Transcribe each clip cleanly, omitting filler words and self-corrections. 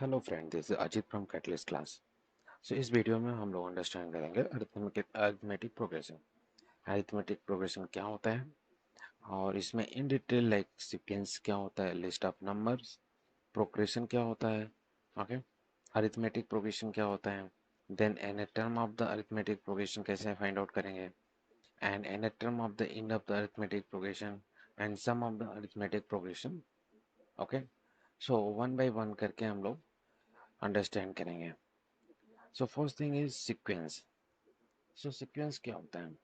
Hello friend, this is Ajit from catalyst class. So इस video में हम लोग अंडरस्टैंड करेंगे अरिथमेटिक प्रोग्रेशन। अरिथमेटिक प्रोग्रेशन क्या होता है और इसमें इन डिटेल लाइक सीक्वेंस क्या होता है, लिस्ट ऑफ नंबर्स, प्रोग्रेशन क्या होता है, ओके, अरिथमेटिक प्रोग्रेशन क्या होता है, then N term of the arithmetic progression कैसे फाइंड आउट करेंगे, and N term of the end of the arithmetic progression and sum of the arithmetic progression. Okay, so one by one करके हम लोग understand करेंगे। So first thing is sequence. So sequence क्या होता है?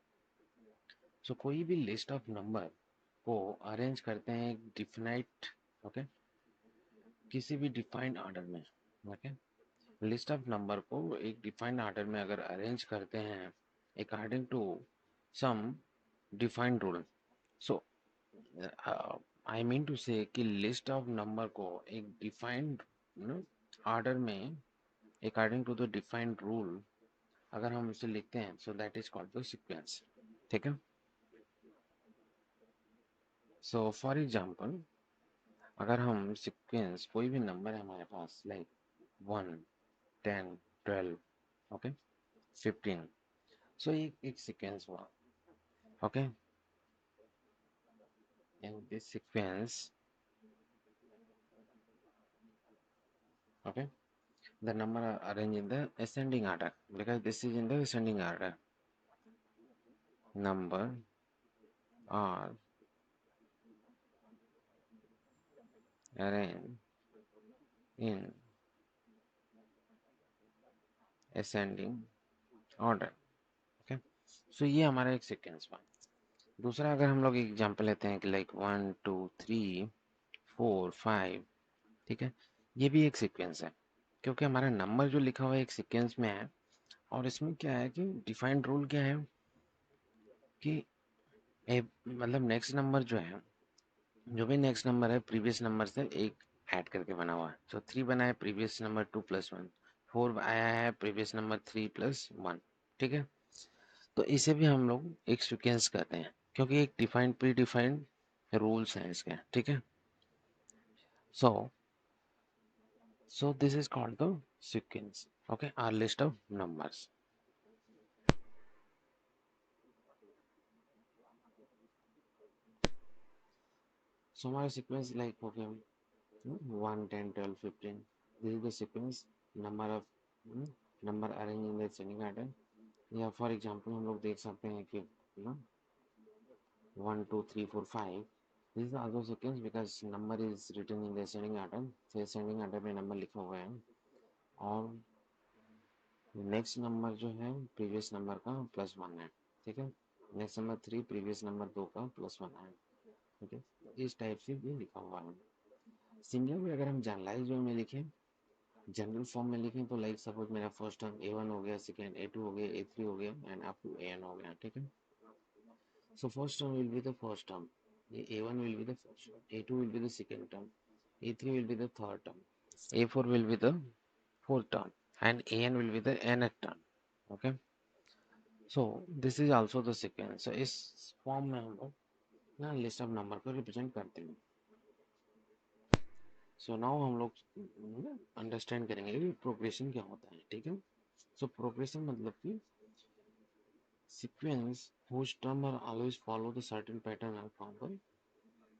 So कोई भी लिस्ट ऑफ नंबर को अरेंज करते हैं एक डिफिनाइट, ओके, किसी भी डिफाइंड ऑर्डर में। ओके, लिस्ट ऑफ नंबर को एक डिफाइंड ऑर्डर में अगर अरेंज करते हैं according to some defined rule. So I mean to say कि लिस्ट ऑफ नंबर को एक डिफाइंड ऑर्डर में according to the defined rule अगर हम इसे लिखते हैं, so that is called the sequence. ठीक है। सो फॉर एग्जाम्पल, अगर हम सीक्वेंस कोई भी नंबर है हमारे पास लाइक 1, 10, 12, ओके, 15। सो एक सीक्वेंस हुआ, okay, in this sequence, okay, the number are arranged in the ascending order because this is in the ascending order. Number are arranged in ascending order. Okay, so ये हमारा एक sequence हुआ। दूसरा अगर हम लोग एग्जांपल लेते हैं कि लाइक 1, 2, 3, 4, 5, ठीक है, ये भी एक सीक्वेंस है क्योंकि हमारा नंबर जो लिखा हुआ है एक सीक्वेंस में है। और इसमें क्या है कि डिफाइंड रूल क्या है कि मतलब नेक्स्ट नंबर जो है, जो भी नेक्स्ट नंबर है प्रीवियस नंबर से एक ऐड करके बना हुआ है। तो 3 बना है प्रीवियस नंबर 2+1, 4 आया है प्रीवियस नंबर 3+1। ठीक है, तो इसे भी हम लोग एक सीक्वेंस कहते हैं क्योंकि एक डिफाइंड प्री डिफाइंड रूल्स हैं इसके। ठीक है, so this is called the sequence, okay, or list of numbers. So हमारा सीक्वेंस लाइक हो गया 1, 10, 12, 15। This is the sequence, number of number arrange in the ascending order. या फॉर एग्जांपल हम लोग देख सकते हैं कि 1, 2, 3, 4, 5, this is also sequence because number is written in the ascending order. तो असेंडिंग ऑर्डर में नंबर लिखा हुआ है और नेक्स्ट नंबर जो है प्रीवियस नंबर का +1 है। ठीक है, नेक्स्ट नंबर 3 प्रीवियस नंबर 2 का +1 है। ठीक है, इस टाइप से ये लिखा हुआ है। सिंगल में अगर हम जनरलाइज वे में लिखें, जनरल फॉर्म में लिखें तो लाइक सपोज मेरा फर्स्ट टर्म A1 हो गया, सेकेंड A2 हो गया, A3 हो गया एंड अप टू AN हो गया। ठीक है, so first term will be the first term, A1 will be the first term, A2 will be the second term, A3 will be the third term, A4 will be the fourth term, and AN will be the nth term. Okay, so this is also the sequence. So इस form में हम लोग ना list of number को represent करते हैं। So now हम लोग अंडरस्टैंड करेंगे कि प्रोग्रेशन क्या होता है। ठीक है, सो प्रोग्रेशन मतलब कि sequence whose term are always follow the certain pattern are called the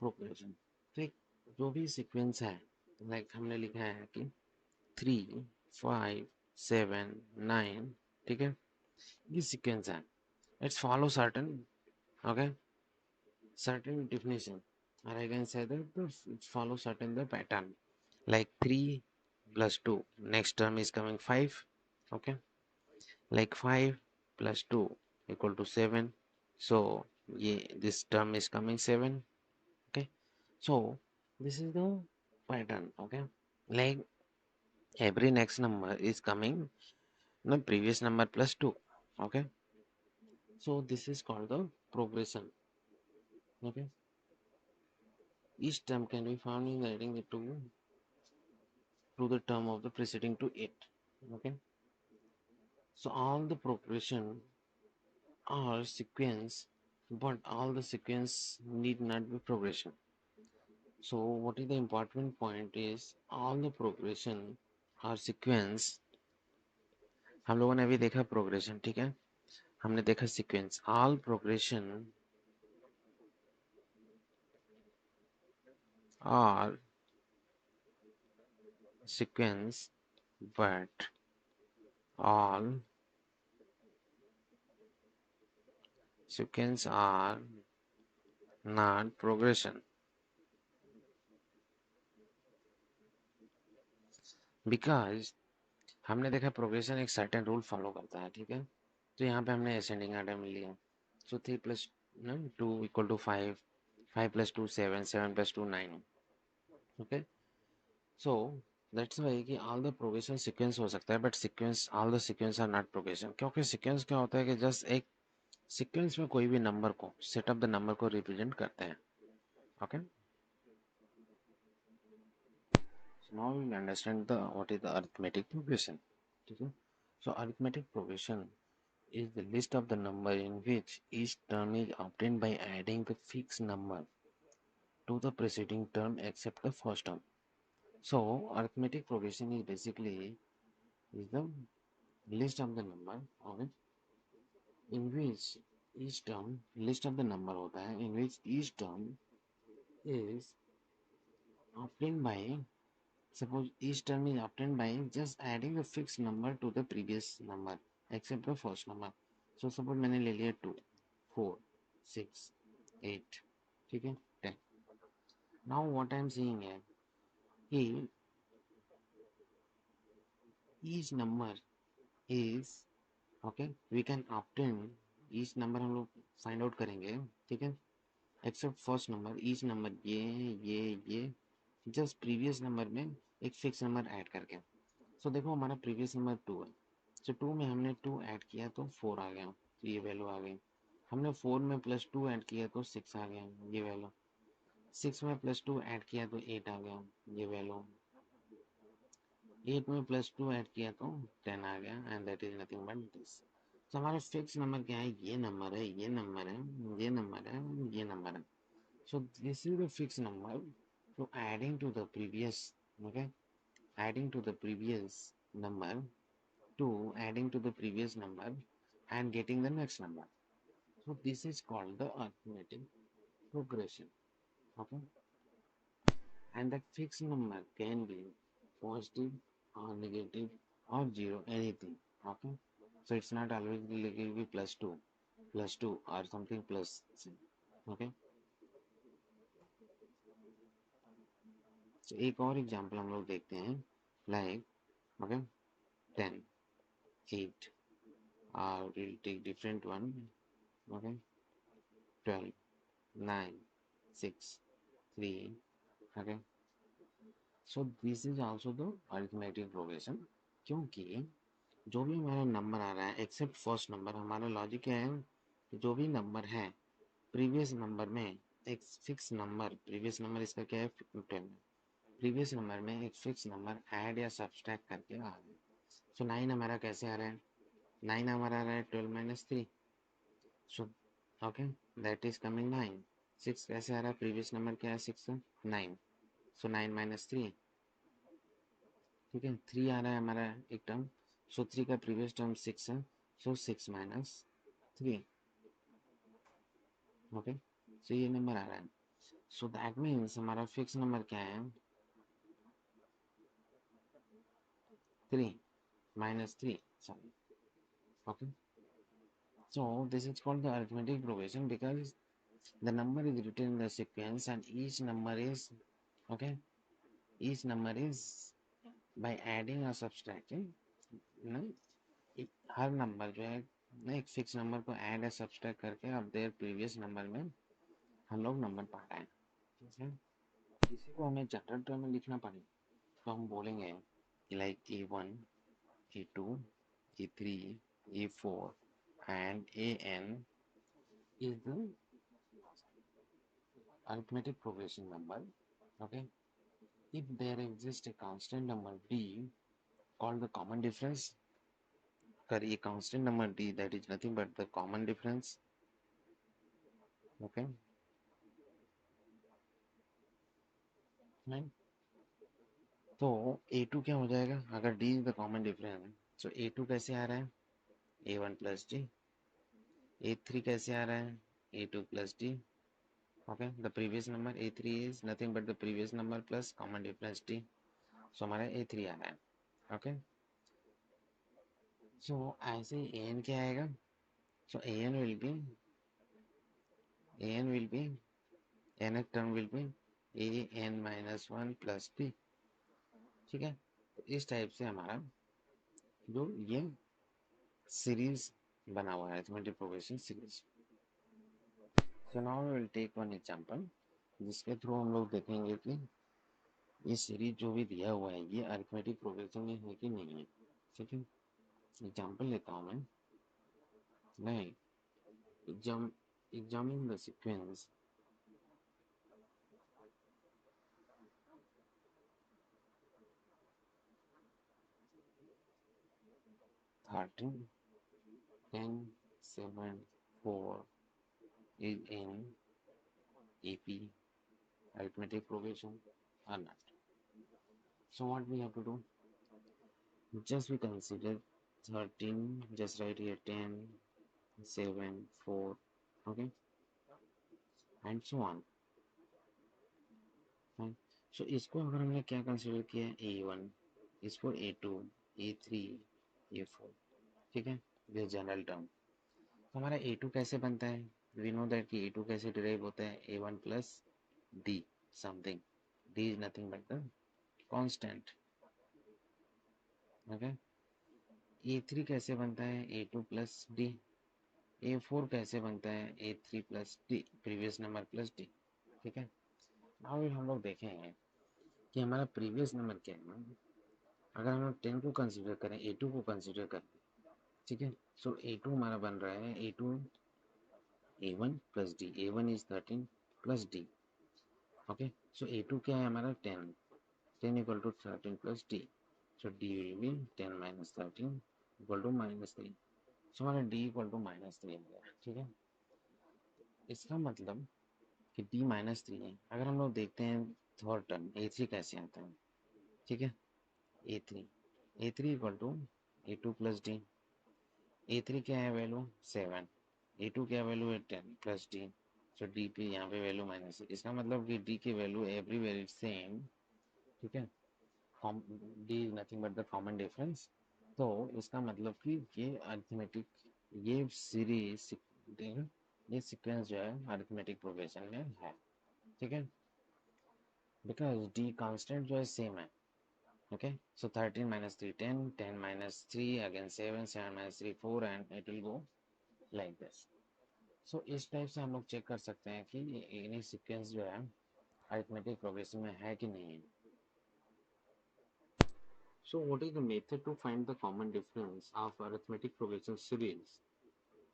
progression। तो एक जो भी सीक्वेंस है, लाइक हमने लिखा है कि 3, 5, 7, 9, ठीक है, ये सीक्वेंस है, it's follow certain, okay, certain definition, or I can say that it follows certain the pattern, like 3 plus 2, next term is coming 5, okay, like 5 plus 2 equal to 7, so yeah, this term is coming 7, okay, so this is the pattern, okay, like every next number is coming the previous number plus 2, okay, so this is called the progression, okay. Each term can be found in adding the 2 to the term of the preceding to it, okay. So all the progression are sequence, but all the sequence need not be progression. So what is the important point is all the progression और sequence हम लोगों ने अभी देखा progression, ठीक है, हमने देखा सीक्वेंस। ऑल प्रोग्रेशन और sequence but all sequence are not progression because हमने देखा प्रोग्रेशन एक सर्टेन रूल फॉलो करता है, ठीक है। तो यहाँ पे हमने असेंडिंग आर्डर में लिया, सो 3 + 2 = 5, 5 + 2 = 7, 7 + 2 = 9, ओके। सो दैट्स वाई कि ऑल द प्रोग्रेशन सीक्वेंस हो सकता है, but sequence all the sequence are not progression. क्योंकि सीक्वेंस क्या होता है कि जस्ट एक सीक्वेंस में कोई भी नंबर को, सेट ऑफ द नंबर को रिप्रेजेंट करते हैं, okay. So now we'll understand the what is the arithmetic progression. Okay. So arithmetic progression is the list of the number in which each term is obtained by adding the fixed number to the preceding term except the first term. So arithmetic progression is basically is the list of the number, okay, in which each term list of the number होता है in which each term is obtained by, suppose each term is obtained by just adding a fixed number to the previous number except the first number. So suppose मैंने ले लिया 2, 4, 6, 8, ठीक है, 10. Now what I am saying है कि each number is, okay, we can obtain each number हम लोग find out करेंगे, ठीक है, except first number, each number ये just previous number में एक fixed number ऐड करके। सो देखो हमारा प्रीवियस नंबर 2 है, सो 2 में हमने 2 ऐड किया तो 4 आ गया, तो ये वैल्यू आ गई। हमने 4 में +2 ऐड किया तो 6 आ गया, ये वैल्यू। 6 में +2 ऐड किया तो 8 आ गया, ये वैल्यू। 8 में +2 ऐड किया तो 10 आ गया, and that is nothing but this. तो हमारा फिक्स नंबर क्या है, ये नंबर है, ये नंबर है, ये नंबर है, ये नंबर है। So this is the fix number. So adding to the previous, okay, adding to the previous number to adding to the previous number and getting the next number. So this is called the arithmetic progression. Okay, and that fixed number can be positive or negative or zero, anything. Okay, so it's not always like it will be plus two or something plus. Okay, so एक और example हम लोग देखते हैं, like, okay, 10, 8, or we'll take different one. Okay, 12, 9, 6, 3. Okay, so this is also the arithmetic progression. क्योंकि जो भी हमारा नंबर आ रहा है एक्सेप्ट फर्स्ट नंबर, हमारा लॉजिक क्या है कि जो भी नंबर है प्रीवियस नंबर में एक फिक्स नंबर, प्रीवियस नंबर इसका क्या है 10, प्रीवियस नंबर में एक फिक्स नंबर ऐड या सब्सट्रैक्ट करके आ रहा है। सो 9 हमारा कैसे आ रहा है, 9 हमारा आ रहा है 12 - 3, so okay, that is coming 9। 6 कैसे आ रहा है, प्रीवियस नंबर क्या है 6 है, 9, सो 9 - 3, ठीक है। 3 आ रहा है हमारा एक टर्म, सो 3 का प्रीवियस टर्म 6 है, सो 6 - 3, ओके। सो ये नंबर आ रहा है, सो दैट मीन्स हमारा फिक्स नंबर क्या है 3 - 3, sorry, okay. So this is called the arithmetic progression because the number is written in the sequence and each number is, okay, each number is by adding or subtracting, you know, her number जो है ना एक fix number को add या subtract करके अब देर previous number में हम लोग नंबर पा रहे हैं, ठीक है। इसी को हमें जनरल टर्म में लिखना पड़े तो हम बोलेंगे like A1, A2, A3, A4 and AN is the arithmetic progression number, okay, if there exists a constant number D called the common difference, a constant number D that is nothing but the common difference, okay, right. तो A2 क्या हो जाएगा, अगर D is the common difference, तो A2 कैसे आ रहा है, A1 plus D। A3 कैसे आ रहा है, A2 plus D। Okay, the previous number A3 is nothing but the previous number plus common difference D। सो हमारा A3 आ रहा है। ओके, सो ऐसे ही An क्या आएगा, सो An will be nth term will be an minus 1 plus b। ठीक है, तो इस टाइप से हमारा जो ये सीरीज बना हुआ है, arithmetic progression series. So now we will take one example, जिसके थ्रू हम लोग देखेंगे कि ये सीरीज जो भी दिया हुआ है ये अरिथमेटिक प्रोग्रेशन में है कि नहीं है। ठीक है, एग्जांपल लेता हूँ मैं examine the sequence 13 10 7 4 is in AP arithmetic progression or not. So what we have to do? Just we consider 13, just write here 10, 7, 4, okay, and so on. Fine. So इसको अगर हमने क्या कंसिडर किया है, A1, इसको A2, A3, A4, ठीक है, ये जनरल टर्म। तो हमारा A2 कैसे बनता है, वी नो दैट कि A2 कैसे डिराइव होता है, A1 plus D something, D is nothing but the constant. Okay, A3 कैसे बनता है, A2 प्लस D। A4 कैसे बनता है, A3 plus D, previous number plus D। ठीक है, अब हम लोग देखेंगे कि हमारा प्रीवियस नंबर क्या है। अगर हम लोग 10 को कंसिडर करें, A2 को कंसिडर करें, ठीक है, सो A2 हमारा बन रहा है A2 A1 plus D, A1 is 13 plus D। Okay, so A2 क्या है हमारा 10, 10 इक्वल टू 13 प्लस D। सो D will be 10 minus 13 equal to -3। So हमारा D इक्वल टू -3 आ गया। ठीक है, इसका मतलब कि D -3 है। अगर हम लोग देखते हैं थर्ड टर्म A3 कैसे आता है, ठीक है, A3 equal to A2 plus D। A3 क्या है वैल्यू 7, A2 क्या वैल्यू है 10 प्लस D। सो D पे यहाँ पे वैल्यू -6, इसका मतलब कि D की वैल्यू एवरीवेयर सेम। ठीक है, D is nothing but the common difference. तो इसका मतलब कि ये अरिथमेटिक, ये सीरीज, ये सीक्वेंस जो है अरिथमेटिक प्रोग्रेशन में है। ठीक है, बिकॉज D कांस्टेंट जो है सेम है। Okay, so 13 minus 3 10, 10 minus 3 again 7, 7 minus 3 4 and it will go like this. सो इस टाइप से हम लोग चेक कर सकते हैं कि ये सीक्वेंस जो है अरिथमेटिक प्रोग्रेशन में है कि नहीं है। So what is the method to find the common difference of arithmetic progression series?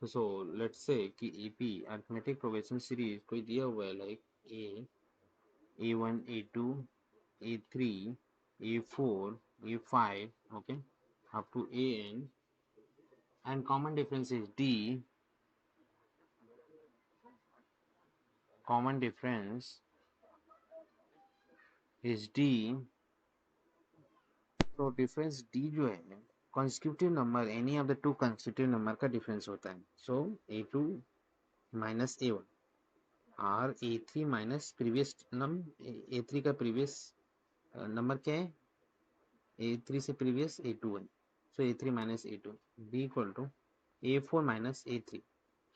So let's say कि AP arithmetic progression series कोई दिया हुआ है like A1, A2, A3, A4, A5, okay, up to AN, and common difference is D. Common difference is D. तो difference D जो है consecutive number, any of the two consecutive number का difference होता है। सो A2 माइनस A1 और A3 minus previous number, A3 का previous number क्या है, A3 से प्रीवियस A2 है। So A3 minus A2 B equal to A4 minus A3।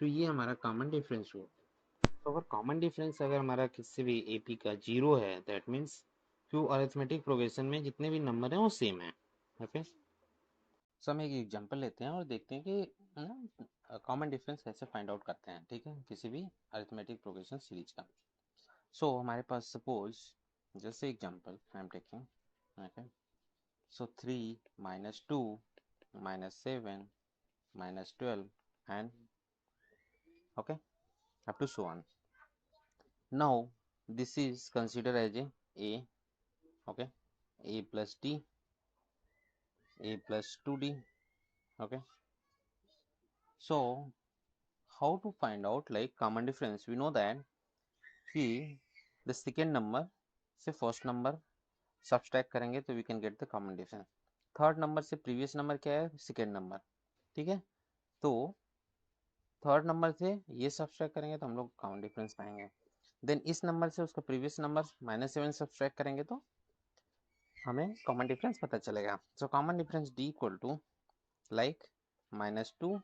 तो ये हमारा कॉमन डिफरेंस हुआ। तो अगर कॉमन डिफरेंस अगर हमारा किसी भी AP का 0 है, दैट मीन्स क्यों अरिथमेटिक प्रोग्रेशन में जितने भी नंबर हैं वो सेम है। ओके, सो हम एक एग्जांपल लेते हैं और देखते हैं कि ना कॉमन डिफरेंस कैसे फाइंड आउट करते हैं। ठीक है, किसी भी अरिथमेटिक प्रोग्रेशन सीरीज का। सो हमारे पास सपोज जैसे example I am taking, okay, so 3 -2 -7 -12 and okay up to so on. Now this is considered as a okay, A plus D, A plus 2D. Okay, so how to find out like common difference? We know that कि the second number से first number subtract करेंगे तो we can get the common difference. Third number से previous number क्या है, second number, ठीक है। तो थर्ड नंबर से ये सब्सट्रैक्ट करेंगे तो हम लोग कॉमन डिफरेंस पाएंगे। देन इस नंबर से उसका प्रीवियस नंबर -7 सब्सट्रैक्ट करेंगे तो हमें कॉमन डिफरेंस पता चलेगा। So common difference D equal to like -2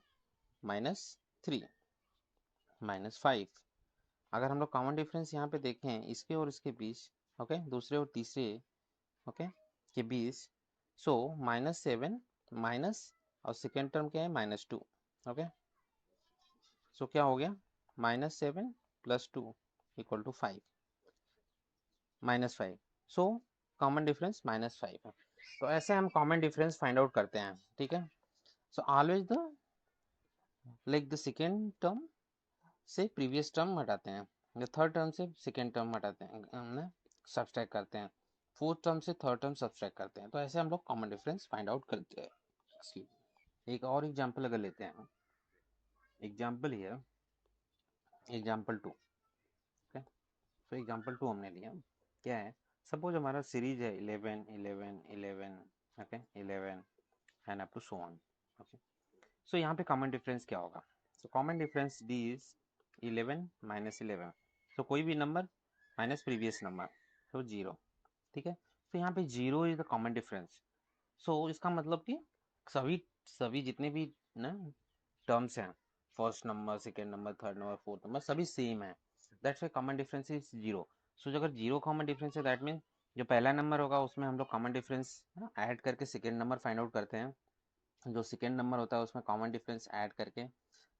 -3 -5। अगर हम लोग कॉमन डिफरेंस यहाँ पे देखें इसके और इसके बीच, ओके, दूसरे और तीसरे, ओके, के बीच, सो -7 माइनस और सेकेंड टर्म क्या है -2, ओके। सो क्या हो गया, -7 + 2 = 5 -5। सो कॉमन डिफरेंस -5 है। तो ऐसे हम कॉमन डिफरेंस फाइंड आउट करते हैं, ठीक है। So always the like the second term से प्रीवियस टर्म हटाते हैं, या थर्ड टर्म से सेकेंड टर्म हटाते हैं, हमने सब्सट्रैक्ट करते हैं, फोर्थ टर्म से थर्ड टर्म सब्सट्रैक्ट करते हैं। तो ऐसे हम लोग कॉमन डिफरेंस फाइंड आउट करते हैं। एक और एग्जांपल अगर लेते हैं, example here, example 2, okay. So example 2 हमने लिया, क्या है, सपोज हमारा सीरीज है 11 11 11, okay, 11 and up to so on, okay. So यहाँ पे कॉमन डिफरेंस क्या होगा, so common difference D is 11 -11। So कोई भी नंबर माइनस प्रीवियस नंबर, तो 0, ठीक है। तो यहाँ पे 0 इज द कॉमन डिफरेंस। सो इसका मतलब कि सभी सभी जितने भी ना टर्म्स हैं, first number, second number, third number, fourth number, सभी सेम है, that's why common difference is 0। सो अगर 0 कॉमन डिफरेंस है दैट मीन जो पहला नंबर होगा उसमें हम लोग कॉमन डिफरेंस ऐड करके सेकेंड नंबर फाइंड आउट करते हैं, जो सेकेंड नंबर होता है उसमें कॉमन डिफरेंस ऐड करके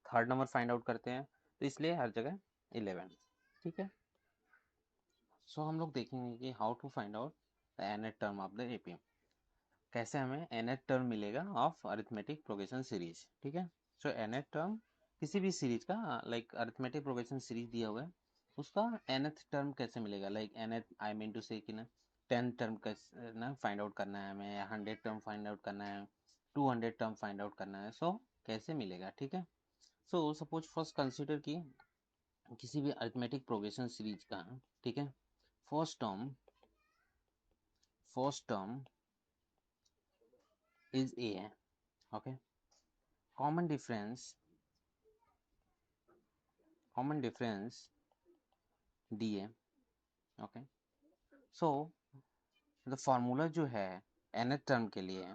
थर्ड नंबर फाइंड आउट करते हैं। तो इसलिए हर जगह 11, ठीक है। सो हम लोग देखेंगे कि how to find out the nth term of the AP, कैसे हमें nth टर्म मिलेगा ऑफ अरिथमेटिक प्रोग्रेशन सीरीज, ठीक है। सो nth टर्म किसी भी सीरीज का, लाइक अरिथमेटिक प्रोग्रेशन सीरीज दिया हुआ है, उसका nth टर्म कैसे मिलेगा, like nth I mean to say कि ना 10 टर्म कैसे ना फाइंड आउट करना है हमें, 100 टर्म फाइंड आउट करना है, 200 टर्म फाइंड आउट करना है, सो कैसे मिलेगा, ठीक है। सो सपोज फर्स्ट कंसिडर की किसी भी अरिथमेटिक प्रोग्रेशन सीरीज का, ठीक है, फर्स्ट टर्म इज ए है, ओके। कॉमन डिफरेंस डी है, ओके। सो द फॉर्मूला जो है nth टर्म के लिए,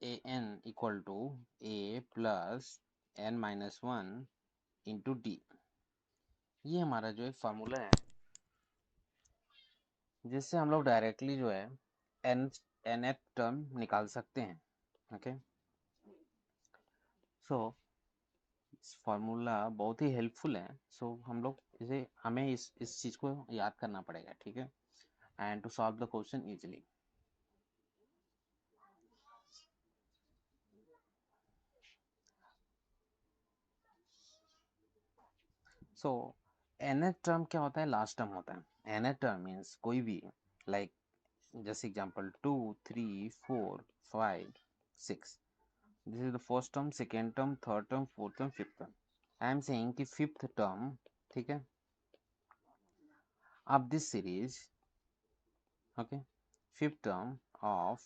A N equal to A plus n-1 into D, ये हमारा जो एक फार्मूला है जिससे हम लोग डायरेक्टली जो है nth टर्म निकाल सकते हैं, ओके। सो फार्मूला बहुत ही हेल्पफुल है। सो हम लोग इसे हमें इस चीज़ को याद करना पड़ेगा, ठीक है, and to solve the question easily. So nth term क्या होता है, लास्ट टर्म होता है। nth टर्म मीन्स कोई भी, लाइक जैसे example 2 3 4 5 6, this is the first term, second term, third term, fourth term, fifth term. I am saying कि fifth term, ठीक है, of this series, okay, fifth term of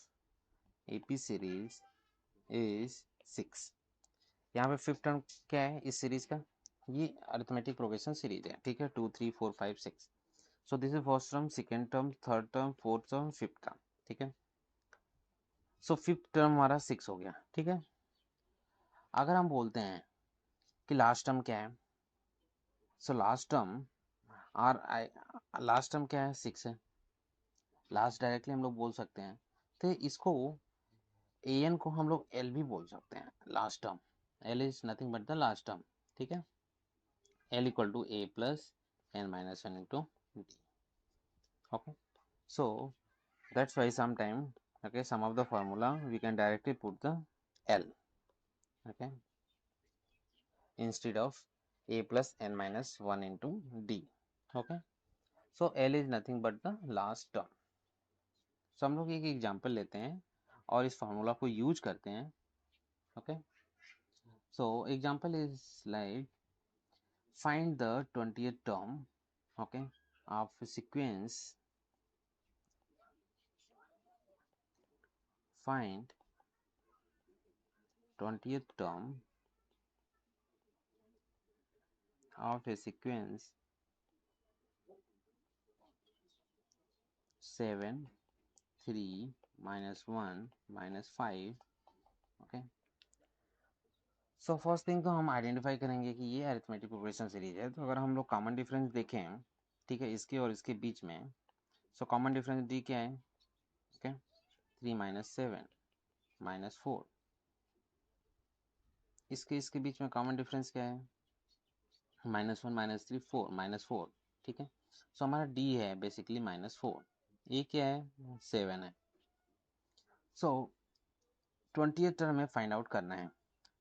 AP series is 6। यहाँ पे fifth term क्या है इस series का, ये अरिथमेटिक प्रोग्रेशन सीरीज है, ठीक है, 2 3 4 5 6। सो this is first term, second term, third term, fourth term, fifth term, ठीक है। सो फिफ्थ टर्म हमारा 6 हो गया, ठीक है। अगर हम बोलते हैं कि लास्ट टर्म क्या है, so last term last term क्या है, 6 है, लास्ट डायरेक्टली हम लोग बोल सकते हैं। तो इसको an को हम लोग l भी बोल सकते हैं, last term, l is nothing but the last term, ठीक है। l equal to a plus n-1 into d, okay. So that's why sometime, okay, some of the formula we can directly put the l, okay, instead of a plus n-1 into d, okay. So l is nothing but the last term। so हम लोग एक example लेते हैं और इस formula को use करते हैं, okay. So example is like find the 20th term, okay, of sequence find 20th term of a sequence 7 3 minus 1 minus 5. Okay, so first thing तो हम आइडेंटिफाई करेंगे कि ये अरिथमेटिक प्रोग्रेशन सीरीज है। तो अगर हम लोग कॉमन डिफरेंस देखें, ठीक है, इसके और इसके बीच में, सो कॉमन डिफरेंस डी क्या है? Okay, 3 minus 7 minus 4। इसके इसके बीच में कॉमन डिफरेंस क्या है? -1 -3 4 -4। ठीक है, सो हमारा डी है बेसिकली -4। ए क्या है? 7 है। सो 20th टर्म में फाइंड आउट करना है।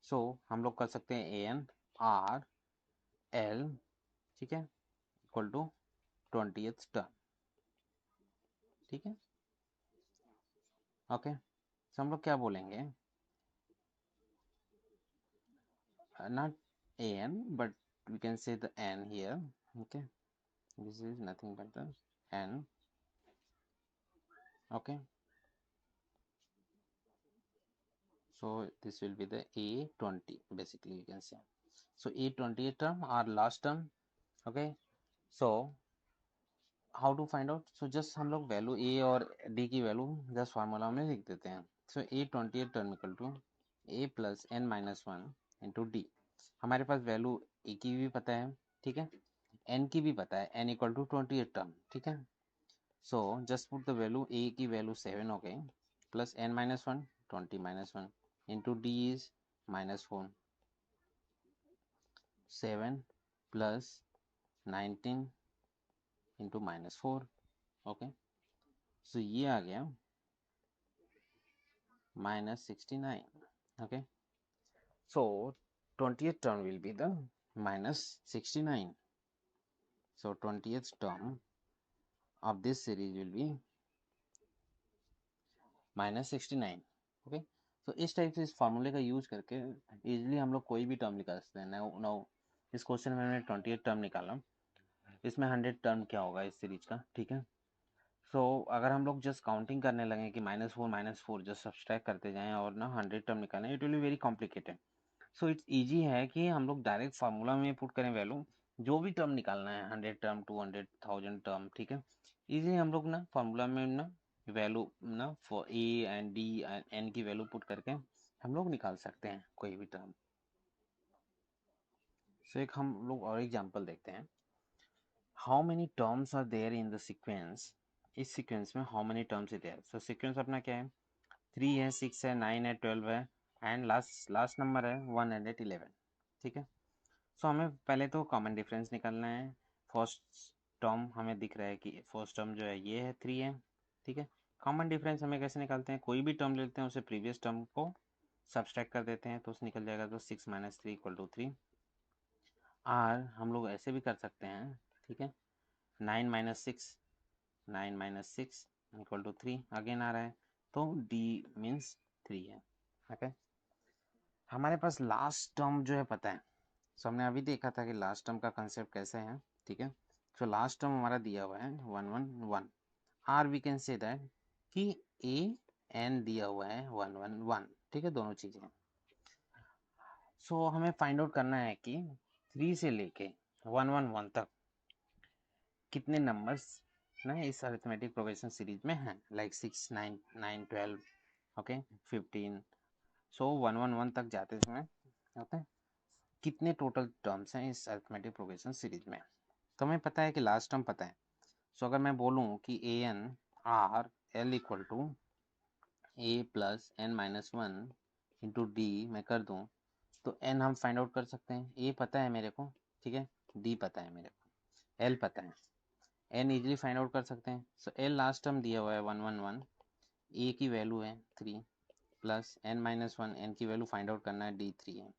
सो हम लोग कर सकते हैं ए एन आर एल, ठीक है, इक्वल टू 20th टर्म। ठीक है, ओके, सो हम लोग क्या बोलेंगे? Not A N but we can say the N here. Okay, this is nothing but the N. Okay, so this will be the A20 basically you can say. So A20 term or last term. Okay, so how to find out? So just हम लोग value A और D की value just formula में लिख देते हैं। So A20 term equal to A plus n minus 1 into D. हमारे पास वैल्यू A की भी पता है, ठीक है, n की भी पता है, n इक्वल टू 20 टर्म। ठीक है, so just put the value A की वैल्यू 7 हो गई, plus n minus 1 20 minus 1 into D is -4। 7 plus 19 into -4। Okay, so ये आ गया -69। Okay, so 20th term will be the -69. So 20th term of this series will be -69. Okay, तो इस type से इस फार्मूले का यूज करके इजीली हम लोग कोई भी टर्म निकाल सकते हैं। नाउ इस क्वेश्चन में मैंने 20th टर्म निकाला, इसमें 100 टर्म क्या होगा इस सीरीज का? ठीक है, सो अगर हम लोग जस्ट काउंटिंग करने लगे कि -4 जस्ट सब्सट्रैक्ट करते जाएं और ना 100 टर्म निकालें, it will be very complicated. So it's easy है कि हम लोग डायरेक्ट फार्मूला में पुट करें वैल्यू, जो भी टर्म निकालना है, 100 टर्म 200 1000 टर्म, ठीक है, इजीली हम लोग ना फार्मूला में ना वैल्यू ना for A and D and N की वैल्यू पुट करके हम लोग निकाल सकते हैं कोई भी टर्म। सो एक हम लोग और एग्जांपल देखते हैं। How many terms are there in the sequence? इस सीक्वेंस में हाउ मेनी टर्म्स है देयर? सो सीक्वेंस अपना क्या है? 3 है, 6 है, 9 है, 12 है एंड लास्ट नंबर है 111। ठीक है, सो हमें पहले तो कॉमन डिफरेंस निकालना है। फर्स्ट टर्म हमें दिख रहा है कि फर्स्ट टर्म जो है ये है 3 है। ठीक है, कॉमन डिफरेंस हमें कैसे निकालते हैं? कोई भी टर्म लेते हैं, उसे प्रीवियस टर्म को सब्सट्रैक्ट कर देते हैं तो उसे निकल जाएगा, तो 6 माइनस 3 इक्वल टू 3। आर हम लोग ऐसे भी कर सकते हैं, ठीक है, 9 minus 6 9 minus 6 equal to 3 again आ रहा है, तो डी मीन्स 3 है। ओके, हमारे पास लास्ट टर्म जो है पता है, सो हमने अभी देखा था कि लास्ट टर्म का कंसेप्ट कैसे है। ठीक है, सो लास्ट टर्म हमारा दिया हुआ है 111। Or we can say that कि ए एन दिया हुआ है 111। ठीक है, दोनों चीजें। सो हमें फाइंड आउट करना है कि 3 से लेके 111 तक कितने नंबर्स ना इस अरिथमेटिक प्रोग्रेशन सीरीज में हैं, लाइक 6 9 9 12 ओके 15। सो 111 तक जाते समय ओके कितने टोटल टर्म्स हैं इस अरिथमेटिक प्रोग्रेशन सीरीज में? तो हमें पता है कि लास्ट टर्म पता है। सो अगर मैं बोलूं कि A N or L equal to A plus N minus 1 into D मैं कर दूं, तो एन हम फाइंड आउट कर सकते हैं। ए पता है मेरे को, ठीक है, डी पता है मेरे को, एल पता है, एन इजीली फाइंड आउट कर सकते हैं। सो एल लास्ट टर्म दिया हुआ है 111, ए की वैल्यू है 3 प्लस एन माइनस 1, एन की वैल्यू फाइंड आउट करना है, डी 3 है।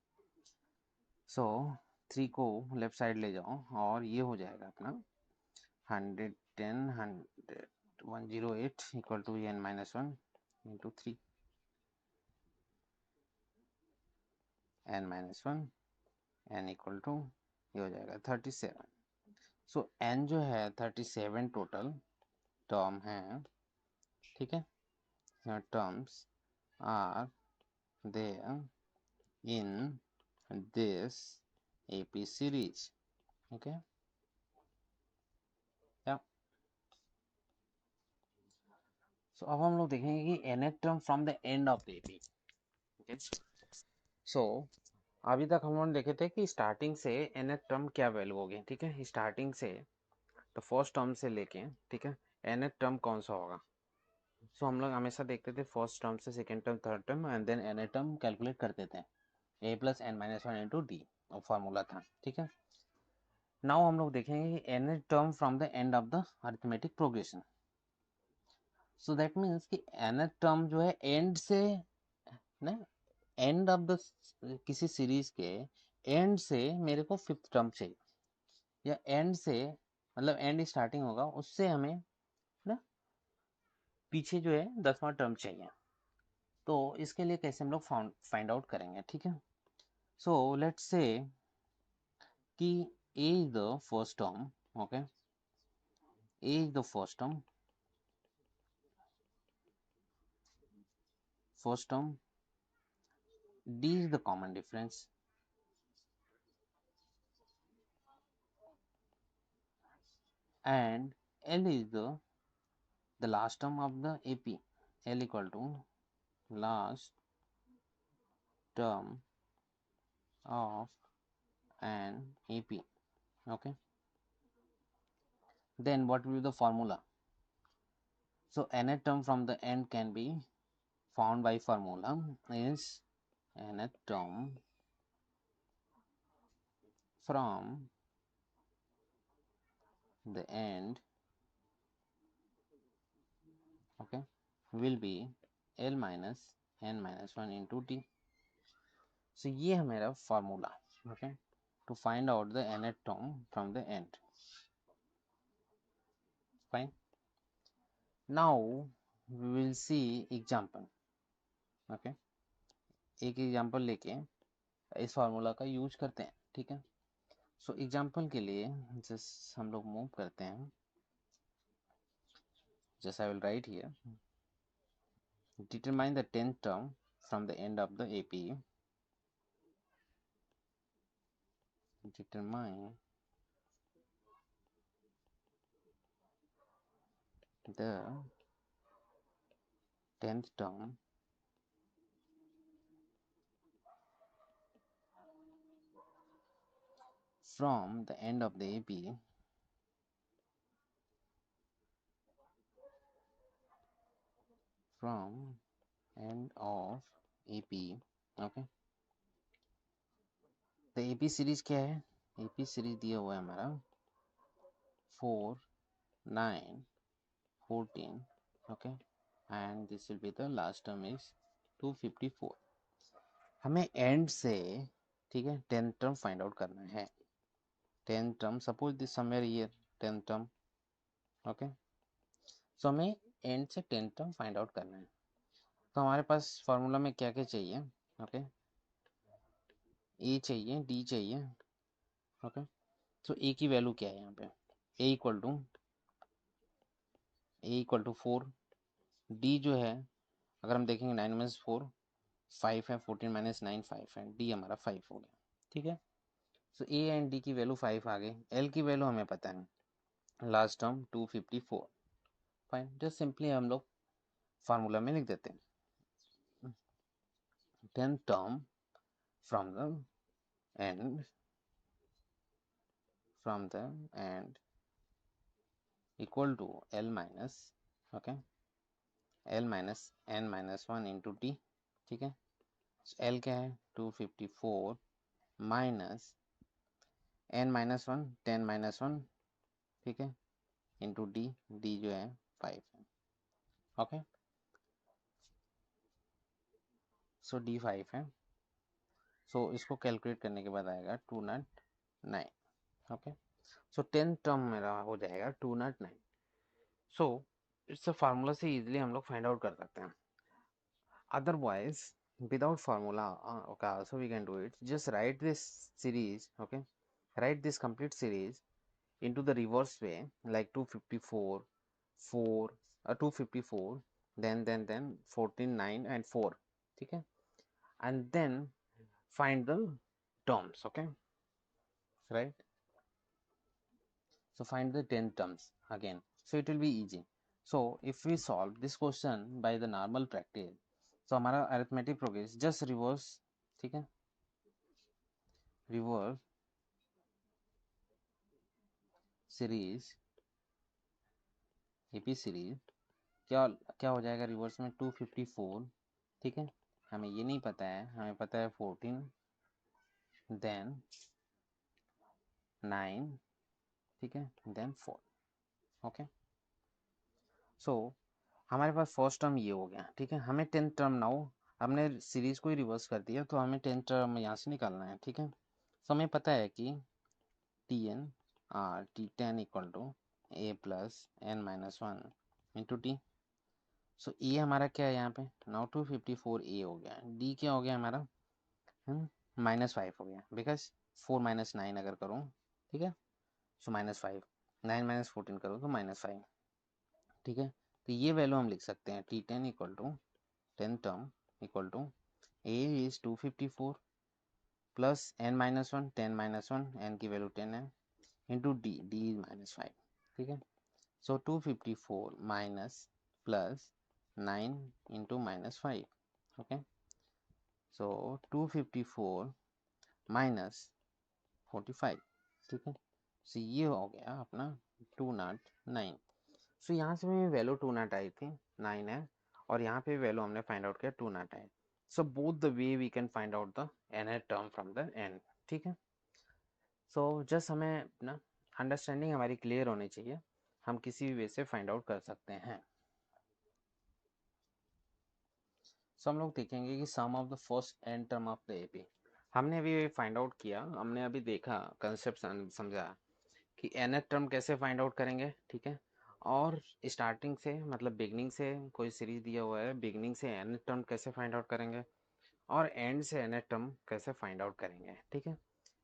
सो 3 को लेफ्ट साइड ले जाओ और ये हो जाएगा अपना 110 108 equal to N minus 1 into 3 N minus 1 N equal to ये हो जाएगा 37। सो एन जो है 37 टोटल टर्म है। ठीक है, terms are there in this AP series. Okay, yeah. So अब हम लोग देखेंगे कि nth term from the end of the AP. Okay, so अभी तक हम लोग देखे थे कि स्टार्टिंग से nth टर्म क्या वैल्यू होगी, ठीक है, स्टार्टिंग से तो फर्स्ट टर्म से लेके, ठीक है, nth टर्म कौन सा होगा। सो हम लोग हमेशा देखते थे फर्स्ट टर्म से second term third term and then nth term calculate करते थे, a plus N minus one into D formula था, ठीक है। नाउ हम लोग देखेंगे कि nth term from the end of the arithmetic progression. So that means कि nth टर्म जो है एंड से ना, एंड ऑफ द किसी सीरीज के एंड से मेरे को फिफ्थ टर्म चाहिए, या एंड से मतलब एंड स्टार्टिंग होगा उससे हमें ना पीछे जो है 10वां टर्म चाहिए। तो इसके लिए कैसे हम लोग फाइंड आउट करेंगे, ठीक है। सो लेट्स से कि a is the first term, okay, a is the first term, d is the common difference, and l is the last term of the AP. L equal to last term of an AP. Okay, then what will be the formula? So nth term from the end can be found by formula is nth term from the end, okay, will be L minus n minus 1 into t. So ये है मेरा formula, okay, to find out the nth term from the end. Fine. Now we will see example, okay, एक example लेके इस formula का use करते हैं, ठीक है। सो एग्जाम्पल के लिए जस्ट हम लोग मूव करते हैं, just I will write here, determine the 10th term from the end of the AP, determine the 10th term from the end of the AP from end of AP, okay। तो AP series क्या है, AP series दिया हुआ है हमारा 4 9 14, okay, and this will be the last term is 254। हमें end से, ठीक है, 10th टर्म फाइंड आउट करना है। 10th term suppose this somewhere here 10th term, okay. So हमें एंड से 10th टर्म फाइंड आउट करना है। तो हमारे पास फॉर्मूला में क्या क्या चाहिए, ओके, ए चाहिए, डी चाहिए, ओके। सो ए की वैल्यू क्या है यहाँ पे, ए इक्वल टू 4, डी जो है अगर हम देखेंगे 9 माइनस 4 5 है, 14 माइनस 9 5 है, डी हमारा 5 हो गया, ठीक है। सो ए एंड डी की वैल्यू 5 आ गई, एल की वैल्यू हमें पता है, last term 254। Fine, just simply हम लोग फार्मूला में लिख देते हैं 10th term from the end equal to L minus, okay, L minus N minus 1 into T, ठीक है। एल क्या है 254 माइनस एन माइनस 1 10 माइनस 1, ठीक है, इंटू डी, डी जो है 5 है, ओके। सो डी 5 है, सो इसको कैलकुलेट करने के बाद आएगा 209, ओके। सो 10th टर्म मेरा हो जाएगा 209। सो इट्स अ फार्मूला से इजीली हम लोग फाइंड आउट कर सकते हैं। Otherwise without formula, okay, also we can do it, just write this series, okay, write this complete series into the reverse way, like 254 4 254, then 14 9 and 4, ठीक है, and then find the terms. Okay, right? So find the 10 terms again, so it will be easy. So if we solve this question by the normal practice, so हमारा arithmetic progress just reverse, ठीक है, reverse series, AP series, क्या क्या हो जाएगा reverse में 254, ठीक है, हमें ये नहीं पता है, हमें पता है 14, देन 9, ठीक है, देन 4. ओके, सो हमारे पास फर्स्ट टर्म ये हो गया, ठीक है, हमें 10th टर्म नाउ, हमने सीरीज को ही रिवर्स कर दिया तो हमें 10th टर्म यहाँ से निकालना है, ठीक है. सो हमें पता है कि T N or T 10 equal to A plus N minus one into T. So A हमारा क्या है यहाँ पे, नाउ 254 ए हो गया, डी क्या हो गया हमारा, -5 हो गया, बिकॉज 4 - 9 अगर करूँ, ठीक है, सो -5, 9 - 14 करो तो -5, ठीक है. तो ये वैल्यू हम लिख सकते हैं T10 equal to 10 term equal to A is 254 plus n-1, 10-1, n की वैल्यू 10 है, इंटू डी, डी इज -5, ठीक है. So 254 minus plus 9 into -5. Okay, so 254 minus 45, ठीक है. सो ये हो गया अपना 209. सो यहाँ से भी वैल्यू 2 आई थी, 9 है, और यहाँ पे वैल्यू हमने फाइंड आउट किया 2 I. So both the way we can find out the nth term from the n, ठीक है. सो जस्ट हमें ना अंडरस्टैंडिंग हमारी क्लियर होनी चाहिए, हम किसी भी वे से फाइंड आउट कर सकते हैं. सो हम लोग देखेंगे कि sum of the first n term of the AP, हमने अभी फाइंड आउट किया, हमने अभी देखा कंसेप्ट समझा कि nth टर्म कैसे फाइंड आउट करेंगे, ठीक है. और स्टार्टिंग से मतलब बिगनिंग से कोई सीरीज दिया हुआ है, बिगनिंग से nth टर्म कैसे फाइंड आउट करेंगे और एंड से nth टर्म कैसे फाइंड आउट करेंगे, ठीक है.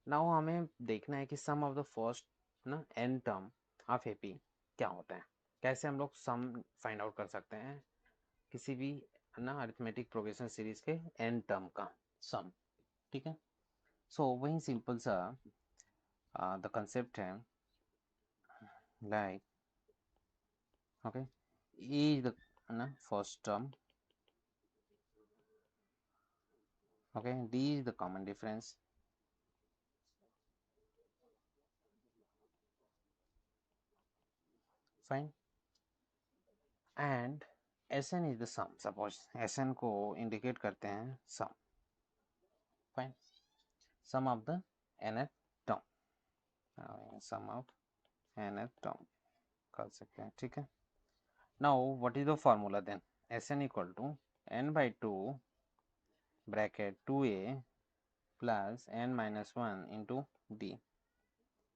नाउ हमें देखना है कि सम ऑफ द फर्स्ट ना n टर्म ऑफ AP क्या होता है, कैसे हम लोग सम फाइंड आउट कर सकते हैं किसी भी ना अरिथमेटिक प्रोग्रेशन सीरीज के n टर्म का सम, ठीक है. सो वही सिंपल सा द कंसेप्ट है, like okay, E is the first term, okay, D is the common difference, fine, and Sn is the sum. Suppose Sn को indicate करते हैं sum, fine, sum of the nth term, sum of nth term कर सकते हैं, ठीक है. Now what is the formula then, Sn equal to n by 2 bracket 2a plus n minus 1 into d.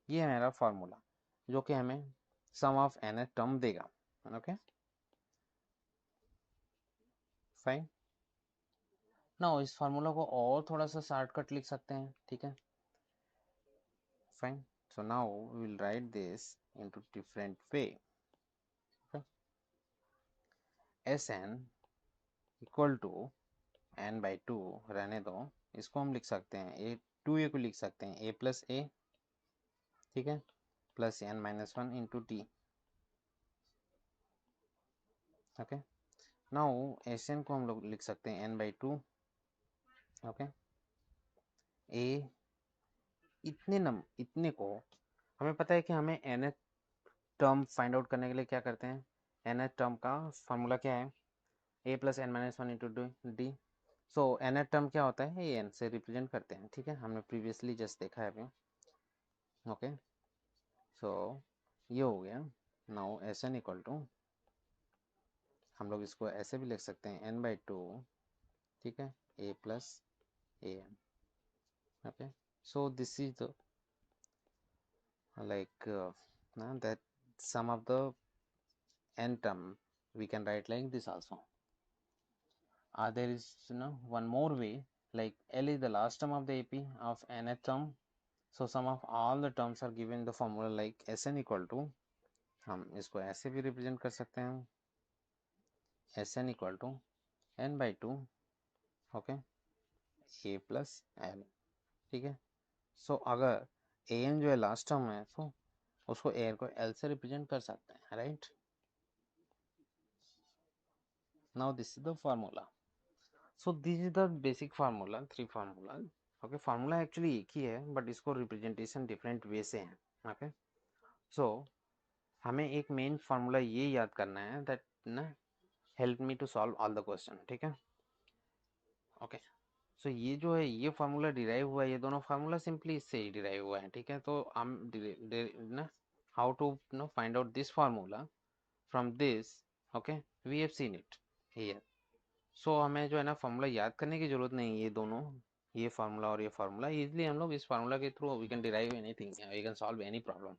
ये है मेरा फॉर्मूला जो कि हमें सम ऑफ nth टर्म देगा, ओके, फाइन. नाउ इस फार्मूला को और थोड़ा सा शॉर्टकट लिख सकते हैं, ठीक है, fine. So now we will write this into different way. S N equal to n by 2 रहने दो, इसको हम लिख सकते हैं ए 2a को लिख सकते हैं a प्लस ए, ठीक है, plus n minus 1 into T. Okay, now S N को हम लोग लिख सकते हैं n बाई 2, ओके. ए इतने को हमें पता है कि हमें nth टर्म फाइंड आउट करने के लिए क्या करते हैं, nth टर्म का फार्मूला क्या है, a plus N minus one into D. So nth term क्या होता है, ए n से रिप्रेजेंट करते हैं, ठीक है, हमने प्रीवियसली जस्ट देखा है अभी, ओके. सो ये हो गया. Now S N equal to, हम लोग इसको ऐसे भी लिख सकते हैं n बाई 2, ठीक है, a plus A N, okay. So this is the like that sum of the n term we can write like this also. There is one more way, like L is the last term of the AP of nth term, so sum of all the terms are given the formula like Sn equal to, हम इसको ऐसे भी represent कर सकते हैं, Sn equal to n by 2 okay, A plus L, ठीक है। सो अगर ए एन जो है लास्ट टर्म है तो उसको एयर को एल से रिप्रेजेंट कर सकते हैं, right. Now this is the formula. So this is the basic formula, 3 formula. Okay, formula actually एक ही है बट इसको रिप्रेजेंटेशन डिफरेंट वे से है। ओके, सो हमें एक मेन फार्मूला ये याद करना है दैट ना help me to solve all the question, ठीक है। ओके, सो ये जो है ये फार्मूला डिराइव हुआ है, ये दोनों फार्मूला सिंपली इससे ही डिराइव हुआ है, ठीक है। तो हम ना how to know find out this formula from this, okay, we have seen it here. So हमें जो है ना फार्मूला याद करने की जरूरत नहीं, ये दोनों, ये फार्मूला और ये फार्मूला, इजिली हम लोग इस फार्मूला के through we can derive anything, we can solve any problem.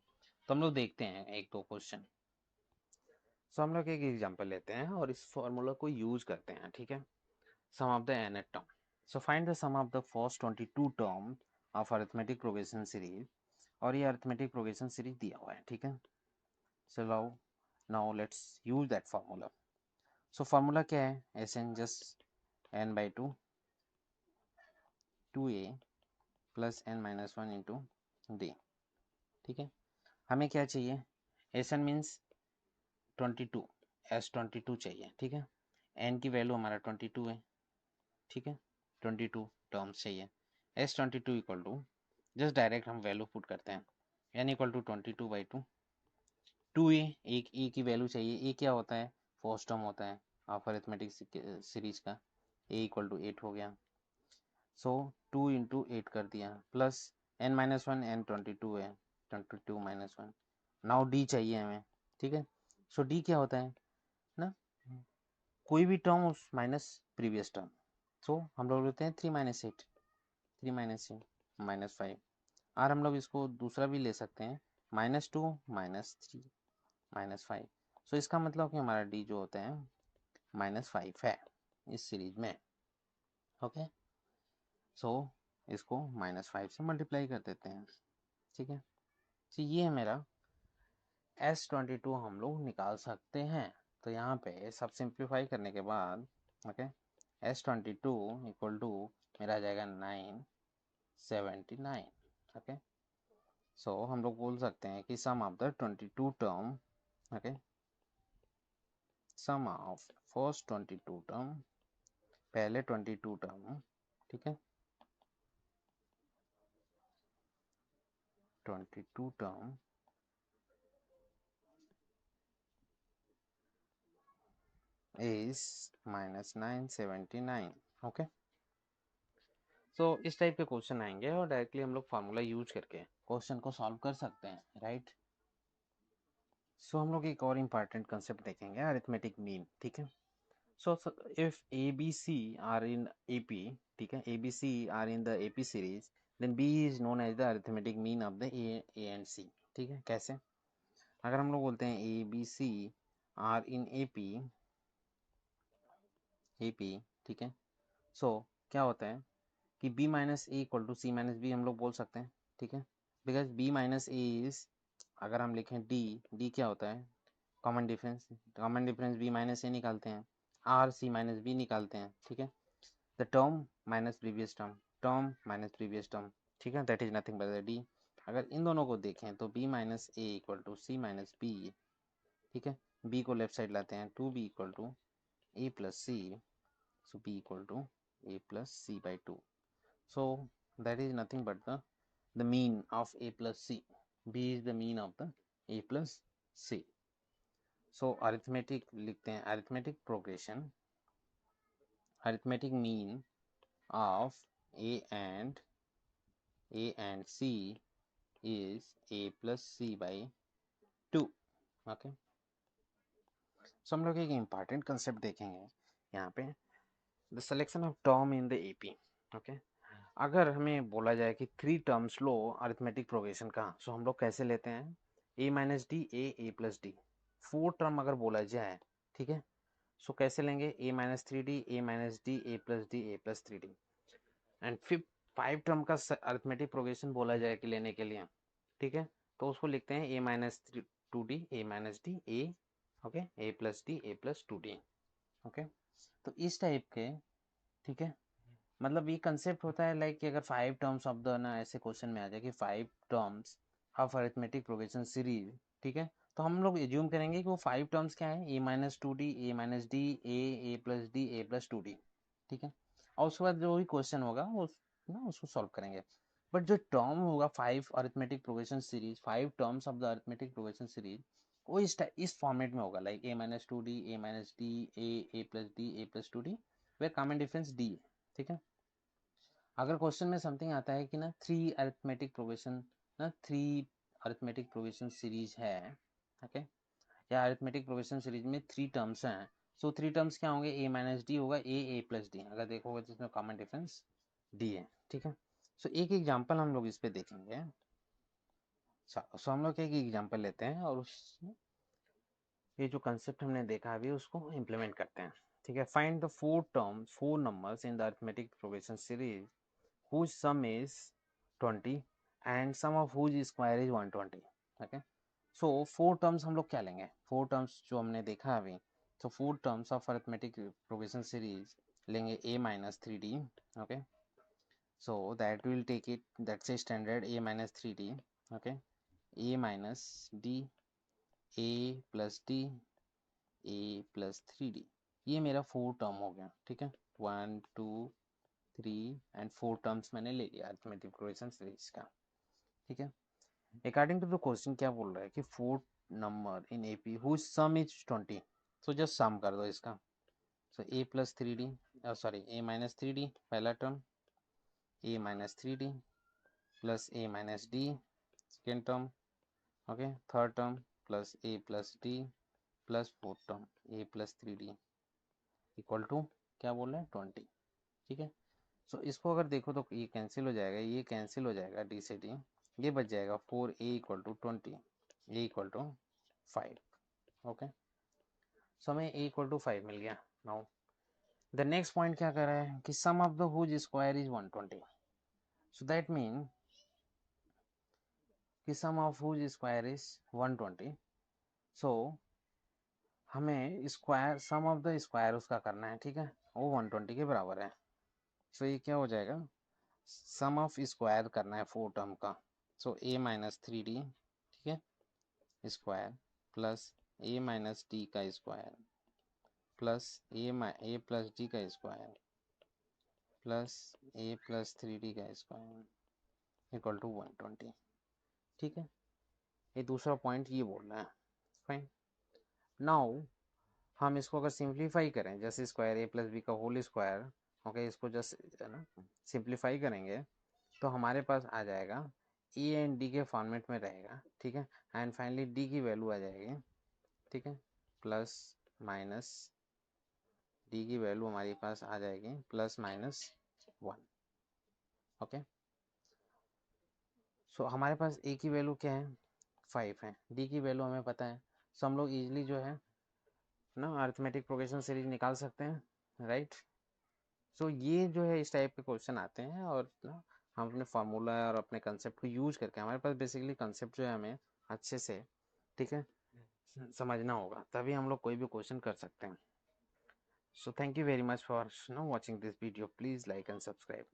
तो हम लोग देखते हैं एक दो क्वेश्चन। सो हम लोग एक एग्जांपल लेते हैं और इस फार्मूला को यूज करते हैं, ठीक है। Sum of the nth term. So find the sum of the first 22 term of arithmetic progression series, और ये arithmetic progression series दिया हुआ है, ठीक है। So now let's use that formula. So formula क्या है, Sn just n by 2 2a plus n minus 1 into d, ठीक है। हमें क्या चाहिए, Sn मीन्स 22, S22 चाहिए, ठीक है। n की वैल्यू हमारा 22 है, ठीक है। 22 टर्म्स चाहिए। S22 equal to, just direct हम वैल्यू पुट करते हैं, n इक्वल टू 22/2, 2a, एक ए की वैल्यू चाहिए। ए क्या होता है, फर्स्ट टर्म होता है ऑफ अरिथमेटिक सीरीज का। a इक्वल टू 8 हो गया। सो 2 इंटू 8 कर दिया, प्लस n-1, n 22 है, 22 माइनस 1। नाउ d चाहिए हमें, ठीक है। सो d क्या होता है ना, कोई भी टर्म उस माइनस प्रीवियस टर्म। सो हम लोग लेते हैं 3 माइनस 8, 3 माइनस 8 माइनस 5। और हम लोग इसको दूसरा भी ले सकते हैं, -2 -3 -5। सो इसका मतलब कि हमारा डी जो होता है -5 है इस सीरीज में। ओके, सो इसको -5 से मल्टीप्लाई कर देते हैं, ठीक है। तो ये है मेरा S22 हम लोग निकाल सकते हैं। तो यहाँ पे सब सिंप्लीफाई करने के बाद, ओके, S22 इक्वल टू मेरा आ जाएगा 979। ओके, सो हम लोग बोल सकते हैं कि sum of the 22 term, okay, sum of first 22 term, पहले 22 टर्म, ठीक है, 22 टर्म इज -979। ओके, सो इस टाइप के क्वेश्चन आएंगे और डायरेक्टली हम लोग फार्मूला यूज करके क्वेश्चन को सॉल्व कर सकते हैं, राइट। सो हम लोग एक और इम्पॉर्टेंट कंसेप्ट देखेंगे, अरिथमेटिक मीन, ठीक है। So if A B C are in A P, ठीक है, A B C are in the A P series, then B is known as the arithmetic mean of the A and C, ठीक है। कैसे, अगर हम लोग बोलते हैं A B C are in A P, ठीक है। सो क्या होता है कि b minus A equal to C minus B हम लोग बोल सकते हैं, ठीक है। Because b minus A is, अगर हम लिखें d क्या होता है, common difference b minus A निकालते हैं, r c माइनस बी निकालते हैं, ठीक है। The term minus previous term, term minus previous term, ठीक है, that is nothing but the d। अगर इन दोनों को देखें तो b minus A equal to C minus B, ठीक है। b को लेफ्ट साइड लाते हैं, 2b equal to a plus C, so b equal to a plus c by 2. So that is nothing but the mean of a plus c. b is the mean of the a plus c. So arithmetic लिखते हैं, arithmetic mean of a and c is a plus c by 2. Okay, so हम लोग एक important concept देखेंगे यहाँ पे, the selection of term in the AP. Okay, अगर हमें बोला जाए कि 3 टर्म्स लो अरिथमेटिक प्रोग्रेशन का, सो हम लोग कैसे लेते हैं, a minus D, A plus D. 4 term अगर बोला जाए, ठीक है, सो कैसे लेंगे, a minus 3d, a minus D, A plus D, A plus 3d। And फिर 5 टर्म का अरिथमेटिक प्रोग्रेशन बोला जाए कि लेने के लिए, ठीक है, तो उसको लिखते हैं a minus 2d, a minus D, A, okay, a plus D, A plus 2d। Okay, तो इस टाइप के, ठीक है, मतलब ये कंसेप्ट होता है लाइक कि अगर 5 टर्म्स ऑफ द ना ऐसे क्वेश्चन में आ जाए कि 5 terms of arithmetic progression series, ठीक है, तो हम लोग एज्यूम करेंगे कि वो 5 टर्म्स क्या है, a-2d, a-d, a plus d, a plus 2d, ठीक है, और उसके बाद जो भी क्वेश्चन होगा वो ना उसको सॉल्व करेंगे। बट जो टर्म होगा 5 arithmetic progression series, 5 terms of the arithmetic progression series, वो इस फॉर्मेट में होगा like a-2d, a-d, a plus d, a plus 2d, way common difference d है, ठीक है। अगर क्वेश्चन में समथिंग आता है कि ना 3 अरिथमेटिक प्रोग्रेशन, ना 3 अरिथमेटिक प्रोग्रेशन सीरीज है, ओके, या अरिथमेटिक प्रोग्रेशन सीरीज में 3 टर्म्स हैं, सो 3 टर्म्स क्या होंगे, a-d होगा, a प्लस d, अगर देखोगे तो इसमें कॉमन डिफरेंस d है, ठीक है। सो एक एग्जांपल हम लोग इस पे देखेंगे। सो हम लोग एक एग्जांपल लेते हैं और उस ये जो कंसेप्ट हमने देखा अभी उसको इम्प्लीमेंट करते हैं, ठीक है। Find the 4 numbers in the arithmetic progression series whose sum is 20 and sum of whose square is 120, okay। so 4 terms हम लोग क्या लेंगे, 4 टर्म्स जो हमने देखा अभी, तो 4 terms of arithmetic progression series लेंगे a minus 3d, okay, so that will take it, that's a standard a minus 3d, okay, a minus d, a plus d, a plus 3d, ये मेरा 4 term हो गया, ठीक है, 1 2 3 and 4 terms मैंने ले लिया अरिथमेटिक प्रोग्रेशन सीरीज का, ठीक है। अकॉर्डिंग टू द क्वेश्चन क्या बोल रहा है कि 4 number in AP whose sum is 20, so just sum कर दो इसका, so a plus 3d, sorry a minus 3d पहला term, a minus 3d plus a minus d second term, okay, third term plus a plus d plus fourth term a plus 3d equal to क्या बोल रहे हैं 20, ठीक है। सो इसको अगर देखो तो ये कैंसिल हो जाएगा, ये कैंसिल हो जाएगा d से d, ये बच जाएगा 4a equal to 20, a equal to 5, okay. So हमें a इक्वल टू 5 मिल गया। नाउ द नेक्स्ट पॉइंट क्या कर रहा है कि sum of the whose square is 120, so that mean कि sum of whose square is 120, सो हमें square sum of the square उसका करना है, ठीक है, वो 120 के बराबर है। सो ये क्या हो जाएगा, सम ऑफ स्क्वायर करना है 4 टर्म का, सो a माइनस 3d, ठीक है, square plus a minus d का square plus a plus d का square plus a plus 3d का स्क्वायर इक्वल टू 120, ठीक है। ये दूसरा पॉइंट ये बोल रहा है, फाइन। नाउ हम इसको अगर सिंप्लीफाई करें, जैसे स्क्वायर a प्लस बी का होल स्क्वायर, ओके, इसको जस्ट ना सिंप्लीफाई करेंगे तो हमारे पास आ जाएगा ए एंड डी के फॉर्मेट में रहेगा, ठीक है, एंड फाइनली डी की वैल्यू आ जाएगी, ठीक है, प्लस माइनस डी की वैल्यू हमारे पास आ जाएगी प्लस माइनस 1, ओके। सो हमारे पास ए की वैल्यू क्या है 5 है, डी की वैल्यू हमें पता है, सो हम लोग इजीली जो है ना अरिथमेटिक प्रोग्रेशन सीरीज निकाल सकते हैं, राइट। सो ये जो है इस टाइप के क्वेश्चन आते हैं और ना हम अपने फार्मूला और अपने कंसेप्ट को यूज करके, हमारे पास बेसिकली कंसेप्ट जो है हमें अच्छे से, ठीक है, समझना होगा, तभी हम लोग कोई भी क्वेश्चन कर सकते हैं। So thank you very much for watching this video, please like and subscribe.